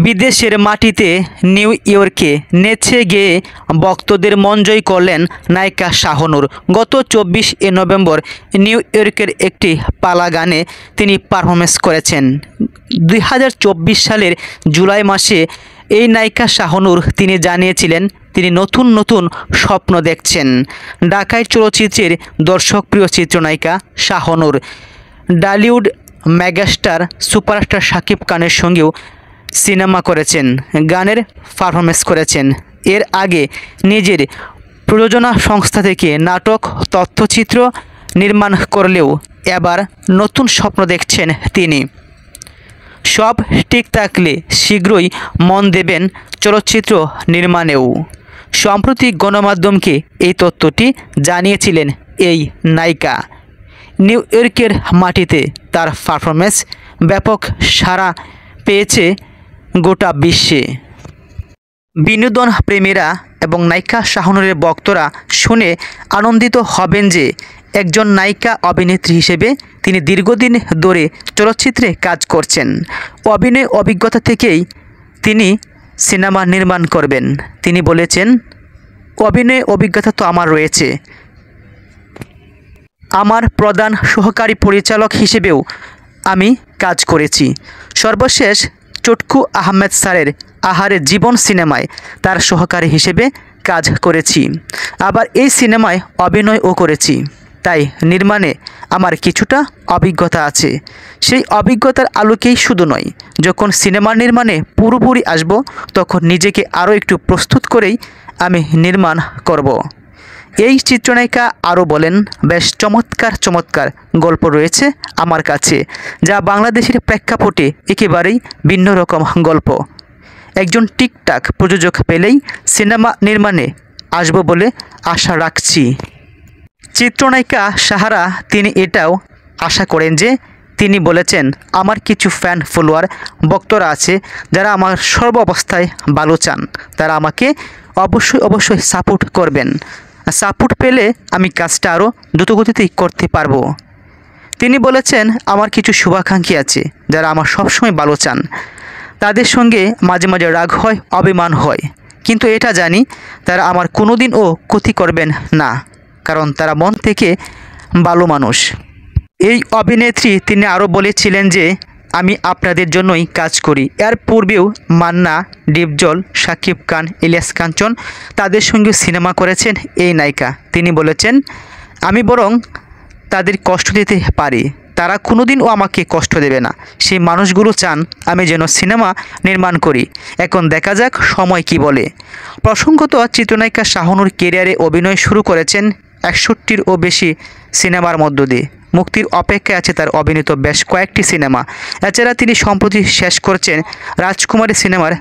বিদেশের মাটিতে নিউ ইয়র্কে নেচে গেয়ে ভক্তদের মন জয় করলেন নায়িকা শাহনূর। গত 24 নভেম্বর নিউ ইয়র্কের একটি পালা গানে তিনি পারফরমেন্স করেছেন। 2024 সালের জুলাই মাসে এই নায়িকা শাহনূর তিনি জানিয়েছিলেন তিনি নতুন নতুন স্বপ্ন দেখছেন। ঢাকাই চলচ্চিত্রের দর্শকপ্রিয় চিত্রনায়িকা শাহনূর ঢালিউড মেগাস্টার সুপারস্টার শাকিব খানের সঙ্গেও সিনেমা করেছেন, গানের পারফরমেন্স করেছেন। এর আগে নিজের প্রযোজনা সংস্থা থেকে নাটক তথ্যচিত্র নির্মাণ করলেও এবার নতুন স্বপ্ন দেখছেন তিনি। সব ঠিক থাকলে শীঘ্রই মন দেবেন চলচ্চিত্র নির্মাণেও। সম্প্রতি গণমাধ্যমকে এই তথ্যটি জানিয়েছিলেন এই নায়িকা। নিউ ইয়র্কের মাটিতে তার পারফরমেন্স ব্যাপক সাড়া পেয়েছে গোটা বিশ্বে। বিনোদন প্রেমীরা এবং নায়িকা শাহনূরের ভক্তরা শুনে আনন্দিত হবেন যে একজন নায়িকা অভিনেত্রী হিসেবে তিনি দীর্ঘদিন ধরে চলচ্চিত্রে কাজ করছেন। অভিনয় অভিজ্ঞতা থেকেই তিনি সিনেমা নির্মাণ করবেন। তিনি বলেছেন, অভিনয় অভিজ্ঞতা তো আমার রয়েছে, আমার প্রধান সহকারী পরিচালক হিসেবেও আমি কাজ করেছি। সর্বশেষ চটকু আহমেদ স্যারের আহারে জীবন সিনেমায় তার সহকারী হিসেবে কাজ করেছি, আবার এই সিনেমায় অভিনয়ও করেছি। তাই নির্মাণে আমার কিছুটা অভিজ্ঞতা আছে। সেই অভিজ্ঞতার আলোকেই শুধু নয়, যখন সিনেমা নির্মাণে পুরোপুরি আসব তখন নিজেকে আরও একটু প্রস্তুত করেই আমি নির্মাণ করব। এই চিত্রনায়িকা আরও বলেন, বেশ চমৎকার চমৎকার গল্প রয়েছে আমার কাছে, যা বাংলাদেশের প্রেক্ষাপটে একেবারেই ভিন্ন রকম গল্প। একজন ঠিকঠাক প্রযোজক পেলেই সিনেমা নির্মাণে আসব বলে আশা রাখছি। চিত্রনায়িকা সাহারা তিনি এটাও আশা করেন যে তিনি বলেছেন, আমার কিছু ফ্যান ফলোয়ার ভক্তরা আছে যারা আমার সর্ব অবস্থায় ভালো চান, তারা আমাকে অবশ্যই সাপোর্ট করবেন। সাপোর্ট পেলে আমি কাজটা আরও দ্রুতগতিতেই করতে পারবো। তিনি বলেছেন, আমার কিছু শুভাকাঙ্ক্ষী আছে যারা আমার সবসময় ভালো চান, তাদের সঙ্গে মাঝে মাঝে রাগ হয়, অভিমান হয়, কিন্তু এটা জানি তারা আমার কোনোদিনও ক্ষতি করবেন না, কারণ তারা মন থেকে ভালো মানুষ। এই অভিনেত্রী তিনি আরও বলেছিলেন যে আমি আপনাদের জন্যই কাজ করি। এর পূর্বেও মান্না, ডিপজল, শাকিব খান, ইলিয়াস কাঞ্চন তাদের সঙ্গে সিনেমা করেছেন এই নায়িকা। তিনি বলেছেন, আমি বরং তাদের কষ্ট দিতে পারি, তারা কোনোদিনও আমাকে কষ্ট দেবে না। সেই মানুষগুলো চান আমি যেন সিনেমা নির্মাণ করি। এখন দেখা যাক সময় কি বলে। প্রসঙ্গত, চিত্রনায়িকা শাহনূর কেরিয়ারে অভিনয় শুরু করেছেন 61টিরও বেশি সিনেমার মধ্য দিয়ে। মুক্তির অপেক্ষায় আছে তার অভিনীত বেশ কয়েকটি সিনেমা। এছাড়া তিনি সম্প্রতি শেষ করছেন রাজকুমারী সিনেমার